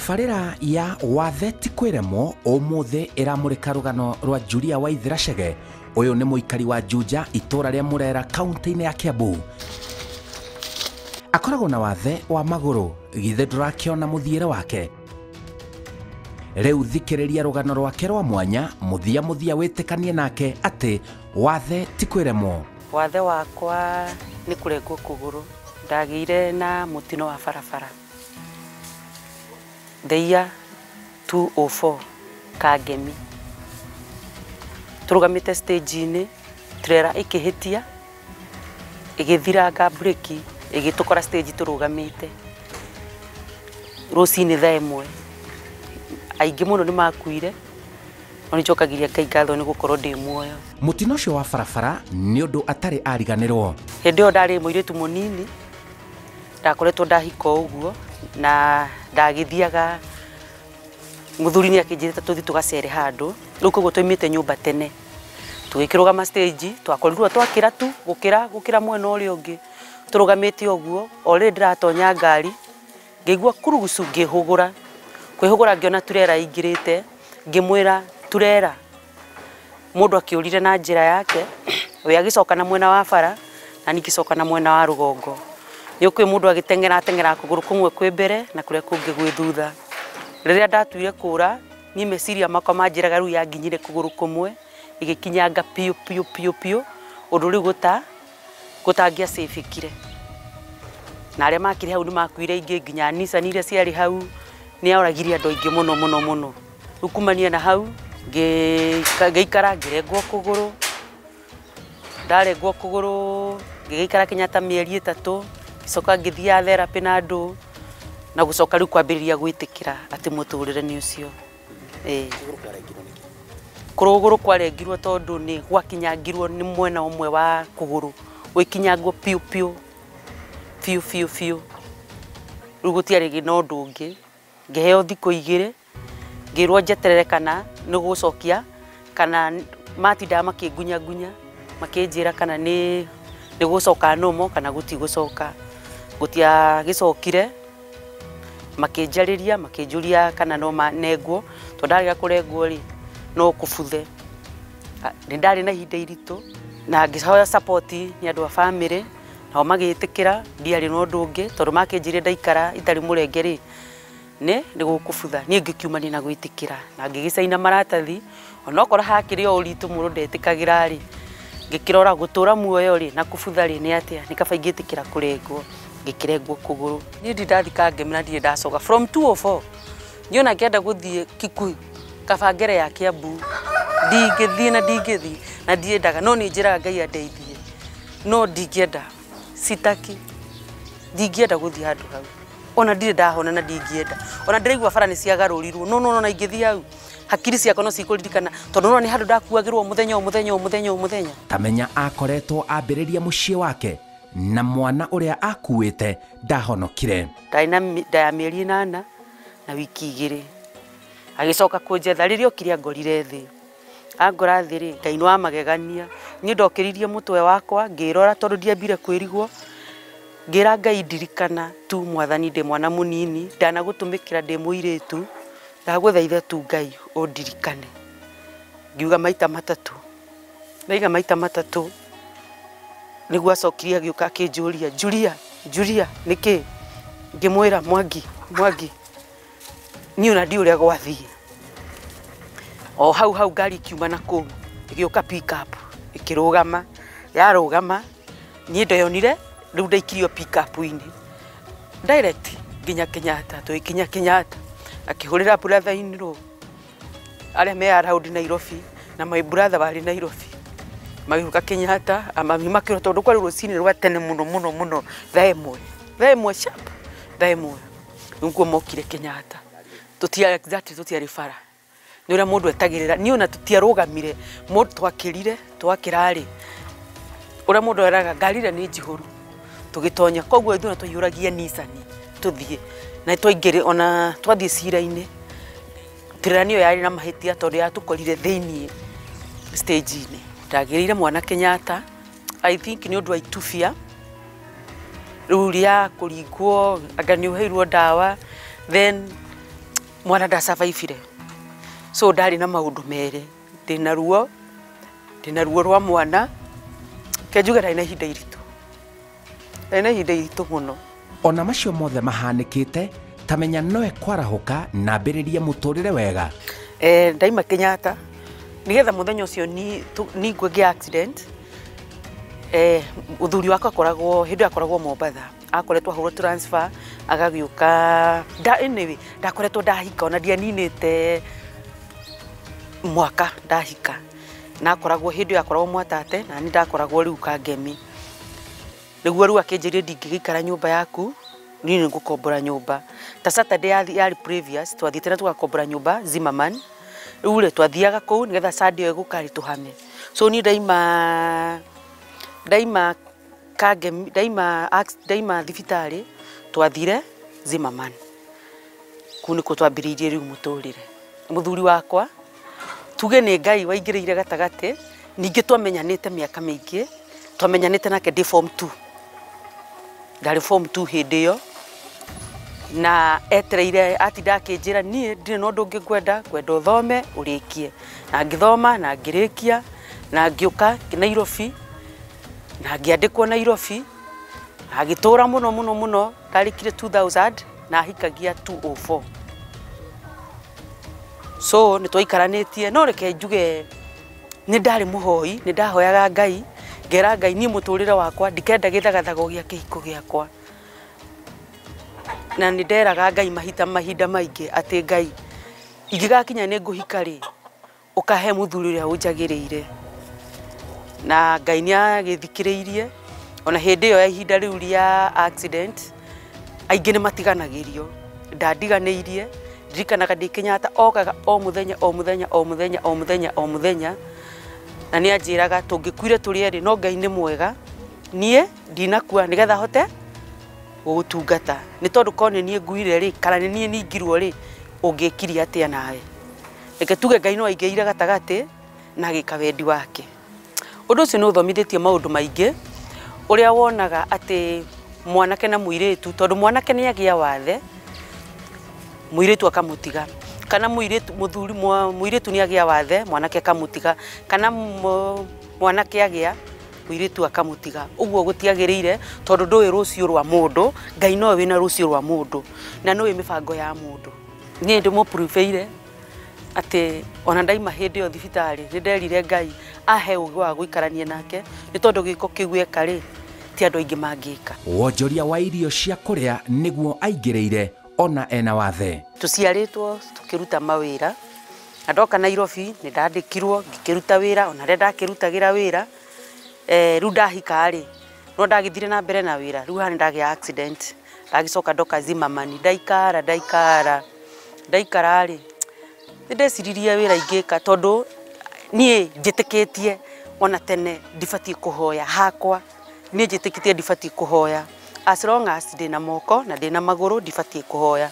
Tabarĩra ya wathe ti kwĩremwo ũmũthĩ ĩramũrĩka rũgano rwa Julia Waithĩra Chege. Ũyũ nĩ mũikari wa Juja, itũra rĩa Mũrera, kaunti-inĩ ya Kiambu. Akoragwo na wathe wa magũrũ, githĩ ndũrakĩona mũthiĩre wake. Rĩu thikĩrĩria rũgano rwake rwa mwanya, mũthia wĩtĩkanie nake atĩ wathe ti kwĩremwo. Wathe wakwa nĩ kũrengwo kũgũrũ. Ndagĩire na mũtino wa barabara. The year 2004 Kangemi. Tũrũgamĩte stage-inĩ, trailer ĩkĩhĩtia, ĩgĩthiranga breki, ĩgĩtũkora stage tũrũgamĩte. Rũcinĩ thaa ĩmwe. Aingĩ mũno nĩ makuire. No nĩnjokagiria Ngai ngatho nĩ gũkorwo ndĩ muoyo. Mũtino ũcio wa barabara nĩ ũndũ atarĩ ariganĩrwo. Hĩndĩ ĩyo ndarĩ mũirĩtu mũnini, ndakoretwo ndahika ũguo na ndagĩthiaga mũthuri nĩ akĩnjĩrĩte tũthiĩ tũgacere handũ. Rĩu koguo twoimĩte nyũmba tene, tũgĩkĩrũgama stage, twakorirwo twakĩra tu gũkĩra mwena ũrĩa ũngĩ. Tũrũgamĩte ũguo, o rĩrĩ ndĩratonya ngari, ngĩigua kurugucu, ngĩhũgũra. Kwĩhũgũra ngĩona turera ingĩrĩte, ngĩmwĩra turera. Mũndũ akĩũrire na njĩra yake, we agĩcoka na mwena wa bara, na niĩ ngĩcoka na mwena wa rũgongo. Nĩ kwĩ mũndũ agĩteng'era kũgũrũ kũmwe kwĩ mbere na kũrĩa kũngĩ gwĩ thutha. Rĩrĩa ndatuire kũra, niĩ meciria makwa manjĩraga rĩu yanginyire kũgũrũ kũmwe, igĩkinyanga piũ. Ũndũ rĩu gũtangĩacĩbĩkire. Na arĩa makĩrĩ hau nĩ makuire ingĩ, nginya Nissan iria ciarĩ hau nĩ yaũragire andũ aingĩ mũno. Rĩu kumania na hau ngĩikara ngĩrengwo kũgũrũ. Ndarengwo kũgũrũ ngĩgĩikara Kenyatta mĩeri 3, ngĩcoka ngĩthiaga therapĩ na andũ, na gũcoka rĩu kwambĩrĩria gwĩtĩkĩra atĩ mũtũrĩre nĩ ũcio. Kũgũrũ kwarengirwo tondũ nĩ gwakinyangirwo nĩ mwena ũmwe wa kũgũrũ, gwĩkinyangwo piũ. Rĩu gũtiarĩ na ũndũ ũngĩ, ngĩheo thikũ 2, ngĩrwo njeterere kana nĩ gũcokia, kana matindaga makĩngunyangunya, makĩnjĩra kana nĩ gũcoka normal kana gũtigũcoka. Gũtiagĩcokire, makĩnjarĩria, makĩnjũria kana no manengwo, tondũ ndarĩga kũrengwo rĩ, no kũbuthe. Nĩ ndarĩ na ihinda iritũ, na ngĩhoya support nĩ andũ a bamĩrĩ, nao magĩtĩkĩra, ndiarĩ na ũndũ ũngĩ, tondũ makĩnjĩrire ndaikara itarĩ mũrenge rĩ, nĩ gũkũbutha. Niĩ ngĩkiumania na gwĩtĩkĩra, na ngĩgĩcaina maratathi, onokorwo hakĩrĩ o ũritũ mũndũ ndetĩkagĩra rĩ, ngĩkĩrora gũtũra muoyo rĩ na kũbutha rĩ nĩ atĩa, nĩ kaba ingĩtĩkĩra kũrengwo. Ngĩkĩrengwo kũgũrũ. Niĩ ndathi Kangemi na ndirĩ ndacoka. From 2004 niona ngĩenda gũthiĩ Kikuyu, Kabangere ya Kiambu, ndingĩthiĩ na ndiendaga, no nĩ njĩraga Ngai andeithie. No ndingĩenda, sitaki, ndingĩenda gũthiĩ handũ hau. Ona ndirĩ ndahona na ndingĩenda. Ona ndĩraigua bara nĩ ciagarũrirwo, no na ingĩthiĩ hau, hakiri ciakwa no cikũririkana, tondũ no nĩ handũ ndakuagĩrwo mũthenya. Tamenya akoretwo ambĩrĩria mũciĩ wake, na mwana ũrĩa akuĩte ndahonokire. Ndarĩ na nda ya mĩeri 8 na wiki 2. Agĩcoka kũnjetha rĩrĩa okire angorire thĩ. Angora thĩ rĩ, Ngai nĩ wa magegania. Niĩ ndokĩririe mũtwe wakwa, ngĩrora tondũ ndiambire kwĩrigwo. Ngĩra Ngai ndirikana tu Mwathani, ndĩ mwana mũnini, ndanagũtũmĩkĩra ndĩ mũirĩtu, ndagũthaitha tu Ngai ũndirikane. Ngiuga maita 3. Ndaiga maita 3. Nĩguo acokirie agĩũka akĩnjũria, Julia, nĩkĩ? Ngĩmwĩra Mwangi, niĩ ona ndi ũrĩa gwathiĩ. O hau ngari ikiuma na kũu, ĩgĩũka pick up, ĩkĩrũgama, yarũgama, niĩ ndeyonire, rĩu ndaikirio pick up-inĩ. Direct nginya Kenyatta, tũgĩkinya Kenyatta, akĩhũrĩra brother in law, arĩa me around Nairobi, na my brother warĩ Nairobi. Magĩũka Kenyatta, makĩrwo tondũ kwarĩ rũcinĩ rwa tene mũno, thaa 1 sharp, thaa 1. Nĩguo mokire Kenyatta. Tũtiarĩ bara. Nĩ ũrĩa mũndũ etagĩrĩra, niĩ ona tũtiarũgamire, mũndũ twakĩrarĩ. Ũrĩa mũndũ eraga ngari ĩrĩa nĩ njihũru. Tũgĩtonya, koguo ithuĩ twaiyũragia Nissan tũthiĩ. Na twaingĩrĩ ona twathiĩ cira-inĩ. Trailer nĩyo yarĩ na mahĩtia tondũ yatũkorire thĩiniĩ stage-inĩ. Ndagĩrĩire mwana Kenyatta, I think nĩ ũndũ wa itubia. Rĩu rĩa kũringwo, anga nĩ ũheirwo ndawa, then mwana da survive so ndari na maundu mere ndina ruo rwa mwana kenjuga ndari na ihinda iritu muno. Ona macio mothe mahanikite tamenya noe kwarahuka na mbiririe muturire wega. Ndaima Kenyatta nigetha muthenya ucio ni ngwe accident. Uthuri wakwa akoragwo hindi akoragwo Mombatha, akoretwo ahurwo transfer agagiuka ndakoretwo ndahika ona ndianinite mwaka ndahika na akoragwo hindi akoragwo Mwatate na ni ndakoragwo riu Kangemi. Niguo riu akinjirie ndingigikara nyumba yaku ni ngukombora nyumba ta Saturday yari previous twathiite na tugakombora nyumba Zimmerman. Riu le twathiaga kou nigetha Sunday egukari tuhame. So ni ndaima Kangemi ndaima thibitari twathire Zimmerman. Kuni ko twambiririe riu muturire. Muthuri wakwa tuge ni Ngai waingiriire gatagate ningi twamenyanite miaka mingi twamenyanite nake ndi form 2 ndari form 2 hindi yo na etereire ati ndakinjira nie ndire no ndungi kwenda uthome urikie na ngithoma na ngirikia na ngiuka Nairobi na ngiandikwo Nairobi agitura muno ndarikire 2000 na hikagia 204. So ni twaikaranĩtie no reke njuge ni ndari muhoi ni ndahoyaga Ngai ngera Ngai ni muturire wakwa ndikenda githagathago gia kihiko giakwa na ni nderaga Ngai mahinda maingi ati Ngai ingigakinya ni nguhika ri ukahe muthuri uria unjagiriire na Ngai ni agithikiriirie ona hindi yo ya ihinda riu ria accident aingi ni matiganagirio ndandiganeirie ndirikanaga ndi Kenyatta okaga o muthenya na ni anjiraga tungikuire turi eri no Ngai ni mwega nie ndinakua nigetha hote gutungata ni tondu kone nie nguire ri kana nie ningirwo ri ungikiri atia nawe reke tuge Ngai no aingiire gatagati na gikawendi wake. Undu ucio no thomithitio maundu maingi uria wonaga ati mwanake na muiritu tondu mwanake ni agia wathe muiritu akamutiga kana muiritu ni agia wathe mwanake akamutiga kana mwanake agia muiritu akamutiga uguo gutiagiriire tondu ndui rucio rwa mundu Ngai no wina rucio rwa mundu na no mibango ya mundu ni ndi mo proveire ati ona ndaima hindi yo thibitari ni nderire Ngai ahe ugo wa guikarania nake ni tondu giko kigweka ri ti andu aingi mangika. Wonjoria wa irio cia kuria niguo aingiriire ona ena wathe. Tuciaritwo tukiruta mawira ndoka Nairobi ni ndandikirwo ngikiruta wira ona ria ndakirutagira wira riu ndahika ri no ndagithire na mbere na wira riu hani ndagia accident ndagicoka ndoka Zimmerman ndaikara ri ndeciririe wira ingika tondu nie njitikitie ona tene ndibati kuhoya hakwa nie njitikitie ndibati kuhoya as long as ndina moko na ndina maguru ndibati kuhoya.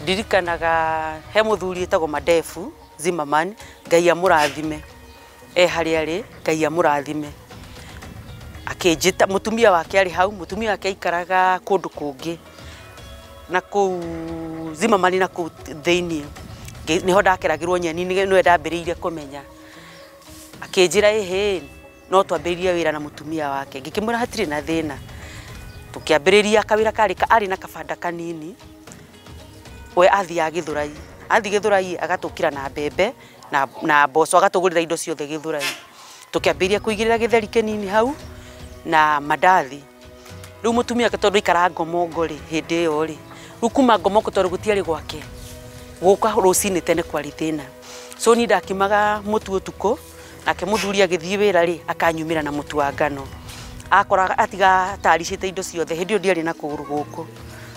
Ndirikanaga he muthuri etagwo Madefu Zimmerman Ngai amurathime haria ri Ngai amurathime akinjita mutumia wake ari hau mutumia wake ikaraga kundu kungi na ku Zimmerman na ku theinie niho ndakeragirwo nyeni niwe ndambiriire kumenya akinjira no twambiririe wira na mutumia wake ngikimura hatiri na thina tukiambiriria kawira karika ari na kabanda kanini we athi Githurai agatukira na mbembe na mboco agatugurira indo ciothe Githurai tukiambiriria kuigirira githeri kinini hau na mandathi riu mutumia wake tondu ikara Ngomongo ri hindi yo ri riu kuma Ngomongo tondu gutiari gwake guka rucini tene kwari thina so ni ndakimaga mutu utuko nake muthuri agithii wira ri akanyumira na mutu wa ngano akoraga atiga taricite indo ciothe hindi yo ndiari na kuguru guku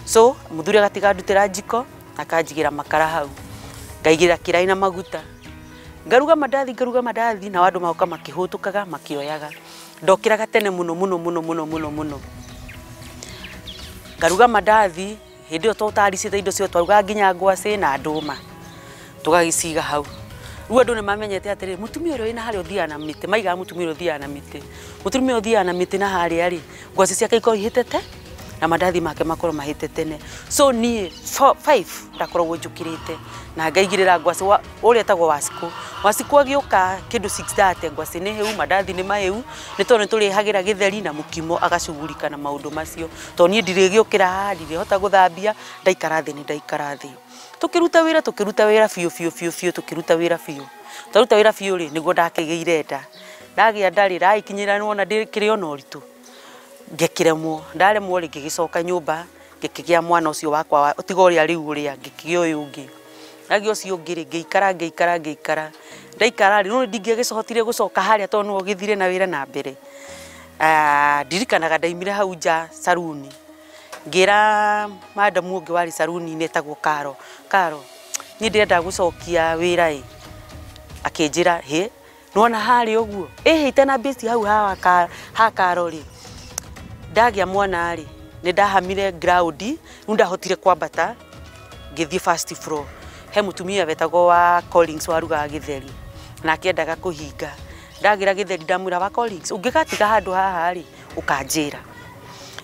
so muthuri agatiga ndutira njiko akanjigira makara hau ngaigira kirai na maguta ngaruga mandathi na wandu maoka makihutukaga makioyaga ndokiraga tene muno ngaruga mandathi hindi yo tutaricite indo cio twaruga nginya ngwaci na nduma tugagiciga hau riu andu ni mamenyete atiri mutumia uria ina hari uthia na miti maiga mutumia uria uthia na miti na haria ri ngwaci ciake iko ihitete na mandathi make makorwo mahite tene. So ni 5 ndakoragwo njukirite na ngaigirira ngwaci uria tagwo Wasiku agioka kindu 6:30 ngwaci ni heu, mandathi ni maheu, ni tondu turihagira githeri na mukimo agacugurika na maundu macio. To ni ndirigiukira ndirihota guthambia, ndaikara thi. Tukiruta wira fiu tukiruta wira fiu. Taruta wira fiu ri niguo ndakigeire nda. Ndagia ndari raikinyira nona ndikiri ona uritu. Ngekiremwo, ndaremwo ri ngigicoka nyumba, ngikigia mwana ucio wakwa utiga uria riu uria ngikigia uyu ungi. Nagio ucio ungi ri ngeikara. Ndaikara ri no ndingigicohotire gucoka haria tondu no githire na wira na mbere. Ndirikanaga ndaimire hau nja saruni. Ngira madam ungi wari saruni netagwo Karo. Ni ndirenda gucokia wira ri. Akinjira he nona hari uguo hite na base hau ha Karo ri. Ndagia mwana ri ni ndahamire ground ndahotire kwambata ngithie first floor. He mutumia wetagwo wa Collins waruga githeri na akiendaga kuhinga. Ndagira githeri ndamwira wa Collins ungigatiga handu haha ri ukanjira.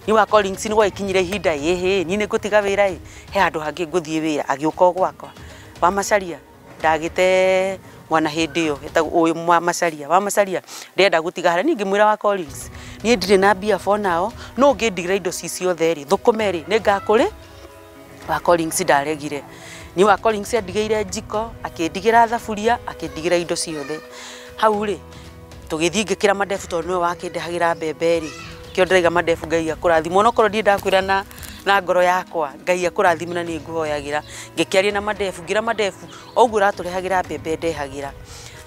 Ni wa Collins ni gwakinyire ihinda ni ngutiga wira he handu hangi nguthie wira. Agioka gwakwa wa Macharia ndagite mwana hindi yo etagwo uyu wa Macharia ndenda gutiga haria. Ni ngimwira wa Collins ni ndire na bia for now no ngindigira indo ciothe ri thukumeri ni ngakuri. Wa Collins ndaregire. Ni wa Collins andigeire njiko, akindigira thaburia, akindigira indo ciothe. Hau ri tugithii ngikira madefu tondu no wakindehagira mbembe ri. Kio ndiriga madefu Ngai akurathimwo no korwo ndakwira na ngoro yakwa Ngai akurathimna ni nguhoyagira. Ngikiaria na madefu ngira madefu oguo raturehagira mbembe ndehagira.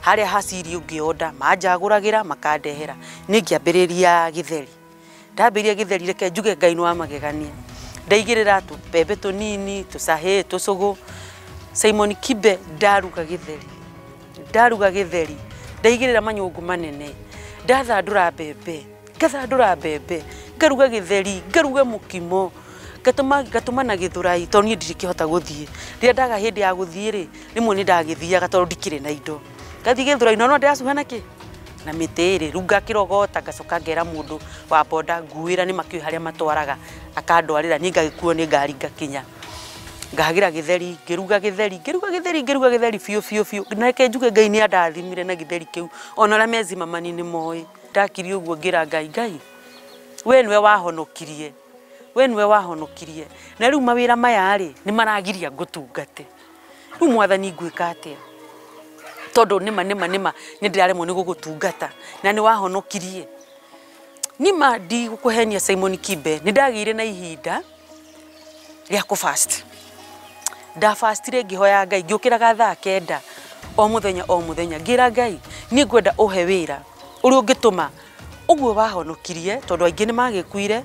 Haria hasiri ungionda manjaguragira makandehera. Ni ngiambiriria githeri. Ndambiria githeri reke njuge Ngai no amagegania. Ndaigirira tu bebe tunini tusahe tusugu. Simon Kibe ndaruga githeri. Ndaigirira manyungu manene. Ndathandura mbembe. Ngaruga githeri, ngaruga mukimo. Gatuma na githurai tondu ni ndirikihota guthie. Ria ndaga hindi ya guthie ri, rimwe ni ndagithiaga tondu ndikire na indo. Gathie githurai no ndiracuha ki na mitiri runga kirogota gacoka ngera mundu wa boda nguira ni makio haria matwaraga akandwarira ni ngagikuo ni ngari ngakinya. Ngahagira githeri, ngiruga githeri fiu. Na ke njuge Ngai ni andathimire na githeri kiu. Ona la mezi mamani ni moi. Ndakiri uguo ngira Ngai. We niwe wahonokirie. Na riu mawira maya ri ni maragiria ngutungate. Riu mwathani ngwika atia? Tondu nima ni ndiraremwo ni gugutungata na ni wahonokirie. Nima ndi gukuhenia Simon Kibe ni ndagire na ihinda ria ku fast. Da fastire ngihoya Ngai ngiukiraga thaa 9 o muthenya ngira Ngai ni ngwenda uhe wira uri ungituma uguo wahonokirie tondu aingi ni magikuire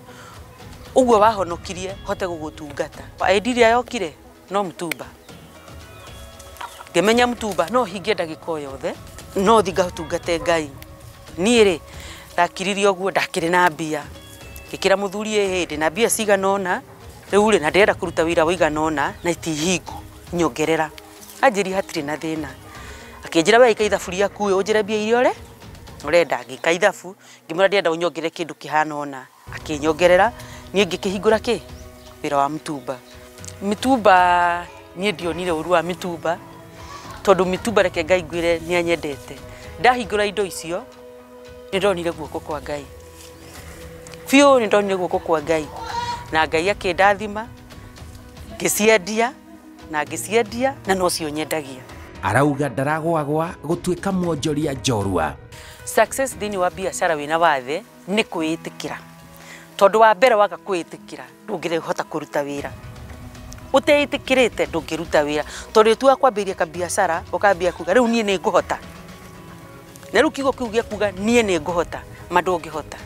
uguo wahonokirie hote gugutungata. Aidiria yokire no Mutumba. Ngemenya Mutumba no hingie ndagika yothe no thiga utungate Ngai. Ni ri ndakiririe uguo ndakire na mbia. Ngikira muthuri hindi na mbia ciganona. Riu ri na ndirenda kuruta wira wiganona na itihingu nyongerera. Anjiri hatiri na thina. Akinjira we ikaithaburia kuwe unjire mbia irio urenda ngika ithabu ngimura ndirenda unyongere kindu kihanona. Akinyongerera ni ngikihingura wira wa Mutumba ni ndionire uru wa Mutumba tondu Mutumba reke Ngai ngwire ni anyendete. Ndahingura indo icio ni ndonire guoko kwa Ngai. Fiu ni ndonire guoko kwa Ngai. Na Ngai akindathima ngiciendia na no cio nyendagia. Arauga ndaragwagwa gutuika mwonjoria njorua. Success thini wa biashara wina wathe ni kwiitikira. Tondu wa mbere waga kwiitikira ndungirehota kuruta wira. Uteitikirite ndungiruta wira. Tondu tu akwambiria ka biashara ukambia kuga riu nie ni nguhota. Na riu kiugo kiu gia kuga nie ni nguhota mandungihota.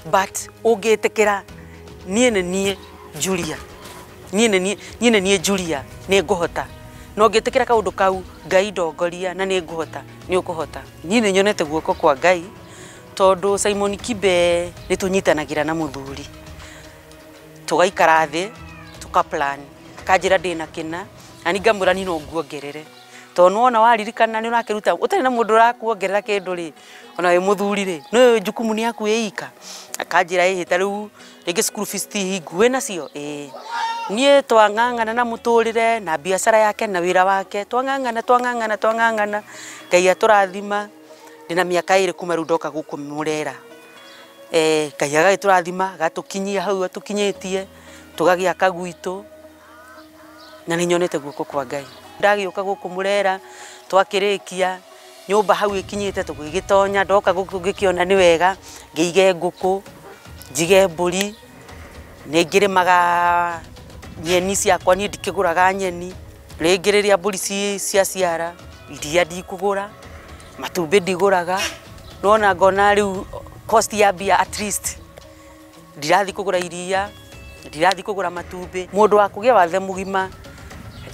But ungiitikira nie Julia. Nie Julia ni nguhota. No ngitikira kaundu kau Ngai ndongoria na ni nguhota ni ukuhota. Nie nyonete guoko kwa Ngai tondu Simon Kibe ni tunyitanagira na muthuri. Tugaikara thi tukaplan. Kanjira ndina kina ani ngamura ni no nguongerere. Tonu ona waririkana ni unakiruta utari na mundu rakuongerera kindu ri ona we muthuri ri no jukumu ni yaku yeika akanjira ihita riu ringi school fees ti hingu we nacio nie twang'ang'ana na muturire na biashara yake na wira wake twang'ang'ana Ngai aturathima ndina miaka 2 kuma riu ndoka guku murera Ngai agagiturathima gatukinyia hau atukinyitie tugagia kagwitu na ninyonete guko kwa Ngai ndagiuka guku murera twakirikia nyumba hau ikinyite tugigitonya ndoka guku ngikiona ni wega ngiige nguku njige mburi ningirimaga nyeni ciakwa ni ndikiguraga nyeni ringiriria mburi cia ciara iria ndikugura matumbi ndiguraga nona ngona riu cost ya bia at least ndirathi kugura iria ndirathi kugura matumbi mundu wa kugia wathe mugima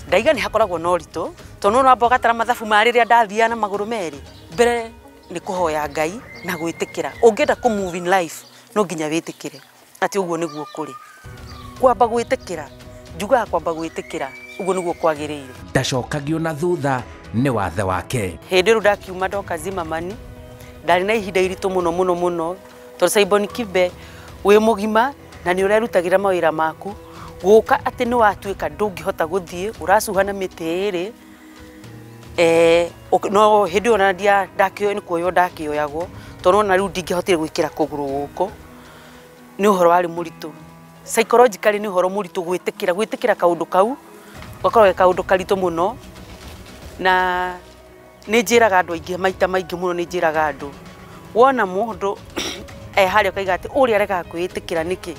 ndaiga ni hakoragwo no rito tondu no mboga tara mathabu mariria ndathia na maguru meri mbere ni kuhoya Ngai na gwitikira ungienda ku move in life no nginya witikire ati uguo niguo kuri kwamba gwitikira njuga kwamba gwitikira uguo niguo kwagirire ndacokagio na thutha ni wathe wake hindi ru ndakiuma ndoka Zimmerman ndari na ihinda iritu muno tondu Simon Kibe wi mugima na ni urerutagira mawira maku guka ati ni watuika ndungihota guthie urasuhana miti iri no hindi ona ndia ndakio ni kuoyo ndakioyagwo tondu na riu ndingihotire gwikira kuguru guko ni uhoro wari muritu psychologically ni uhoro muritu gwitikira kaundu kau gakorwo kaundu karitu muno na ni njiraga andu aingi maita maingi muno ni njiraga andu wona mundu haria kaiga ati uri areka kwitikira niki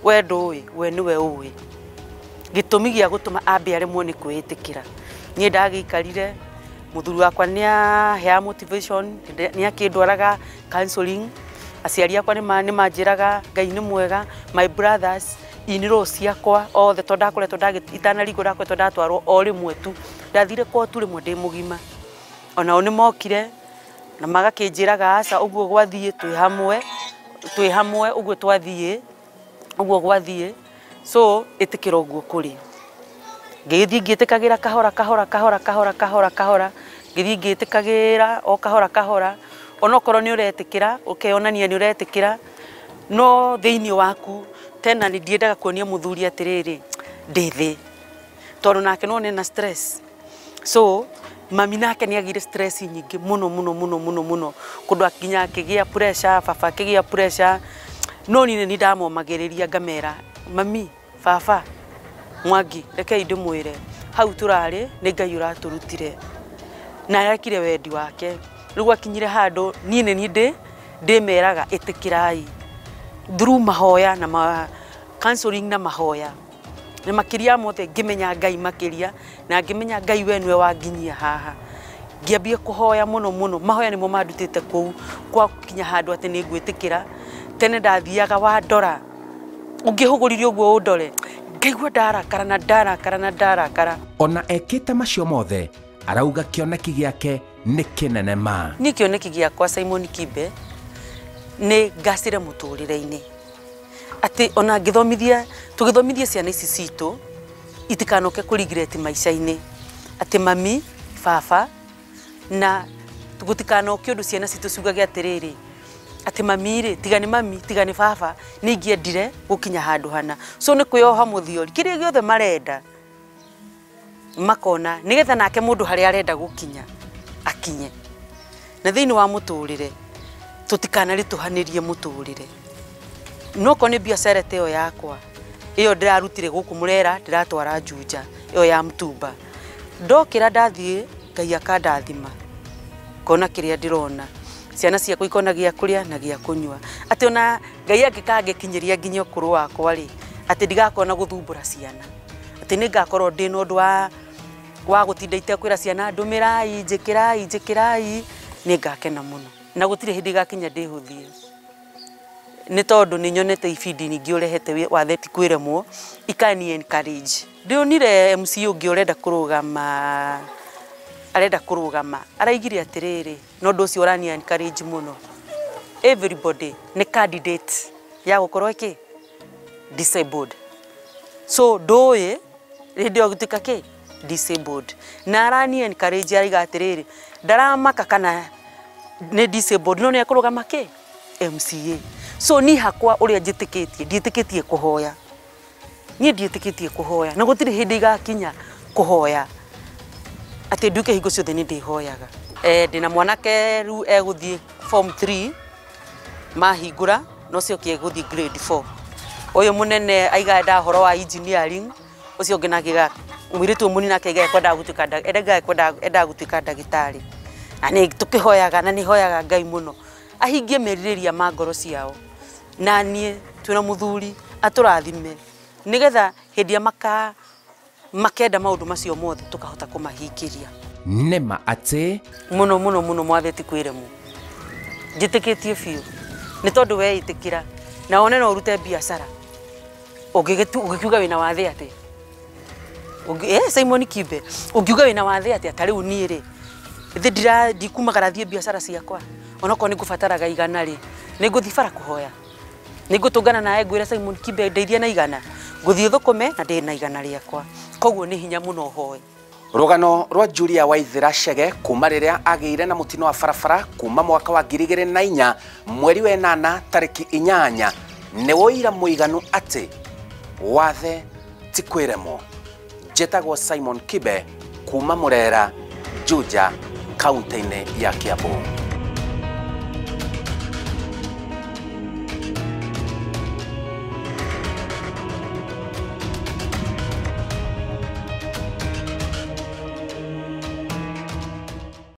we ndui we niwe uwi gitumi gia gutuma ambe aremwo ni kwitikira nie ndagikarire muthuri wakwa ni hea motivation ni akindwaraga counseling aciari akwa ni manjiraga Ngai ni mwega my brothers iniro ciakwa othe tondakoretwo itanaringo ndakoretwo ndatwarwo o rimwe tu ndathire kwa tu rimwe ndi mugima ona oni mokire na magakinjiraga aca uguo gwathie twi hamwe uguo twathie uguo gwathie so itikira uguo kuri ngithii ngitikagira kahora ngithii ngitikagira o kahora ona korwo ni uretikira ukionania ni uretikira no thiini waku tena ni ndiendaga kuonia muthuri atiriri ndithi tondu nake no na stress so mami nake ni agire stress nyingi muno kundu akinya akigia pressure baba akigia pressure no ni ndamomagiriria ngamera mami baba Mwangi reke ndimwire hau turari ni Ngai uraturutire na yakire wendi wake riu akinyire handu ni ndimeraga itikirai through mahoya na counseling na mahoya ni makiria mothe ngimenya Ngai makiria na ngimenya Ngai we niwe wanginyia haha ngiambia kuhoya muno mahoya nimo mandutite kuu kwa kinya handu ati ni ngwitikira tene ndathiaga wa ndora ungihuguririo guo undore ngaigua ndarakara ona ekite macio mothe arauga kioneki giake ni kinene ma ni kioneki giakwa Simon Kibe ni ngasire muturire-ini ati ona tugithomithia ciana ici citu itikanoke ku regret maisha-ini ati mami baba na tugutikanoke undu ciana citu ciugage atiriri ati mami ri tigani mami tigani baba ni ngiendire gukinya handu hana so ni kuyoha muthiori kiria giothe marenda makona nigetha nake mundu haria arenda gukinya akinye na thiini wa muturire tutikana rituhanirie muturire noko ni biashara teo yakwa iyo ndirarutire guku murera ndiratwara Juja iyo ya Mtumba ndokira ndathie Ngai akandathima kona kiria ndirona ciana ciakwa ikona gia kuria na gia kunywa ati ona Ngai angikangikinyiria nginya ukuru wakwa ri ati ndigakona guthumbura ciana ati ningakorwo ndi no ndu wa gutinda itekwira ciana ndumirai njikirai ningakena muno na gutire hindi gakinya ndihuthie ni tondu ni nyonete ibindi ningi urehete watheti kwiremwo ikani encourage ndionire MC ungi urenda kurugama araigire atiriri no ndu cio urani encourage muno everybody ni candidate ya gukorwo disabled so ndoye rindi ogutika disabled na arani encourage ari gatiriri ndaramaka kana ne disabled no ne akurugama ke MCA so ni hakwa uria njitikitie kuhoya ni ndietikitie kuhoya na gutiri hindi gakinya kuhoya ati nduke hingo ciothe ni ndihoyaga ndina mwanake ru eguthie form 3 mahingura no cio kie guthie grade 4 uyu munene aiga ndahoro wa engineering ucio nginagiga mwiritu muni nake kwenda gutuika enda gutuika ndagitari ani tukihoyaga na ni hoyaga Ngai muno ahingie meririria mangoro ciao na nie twina muthuri aturathime nigetha hindia makenda maundu macio mothe tukahota kumahingiria nima ati muno mwatheti kwiremu njitikitie biu ni tondu we itikira na one no urute biashara ugikiuga wina wathe ati Simon Kibe ugiuga wina wathe ati atari uni ri thi ndikumagarathie biashara ciakwa onako ni ngubataraga igana ri ni nguthibara kuhoya ni ngutungana nae ngwira Simon Kibe ndeithia na igana nguthie thukome na ndi na igana riakwa koguo ni hinya muno hoye rugano rwa Julia Waithira Chege kuma riria agiire na mutino wa barabara kuma mwaka wa 2004 mweri wa 8 tariki 8 ni woira muiganu ati wathe ti kwiremwo jetagwo Simon Kibe kuma Murera Juja kaunti-ini ya Kiambu.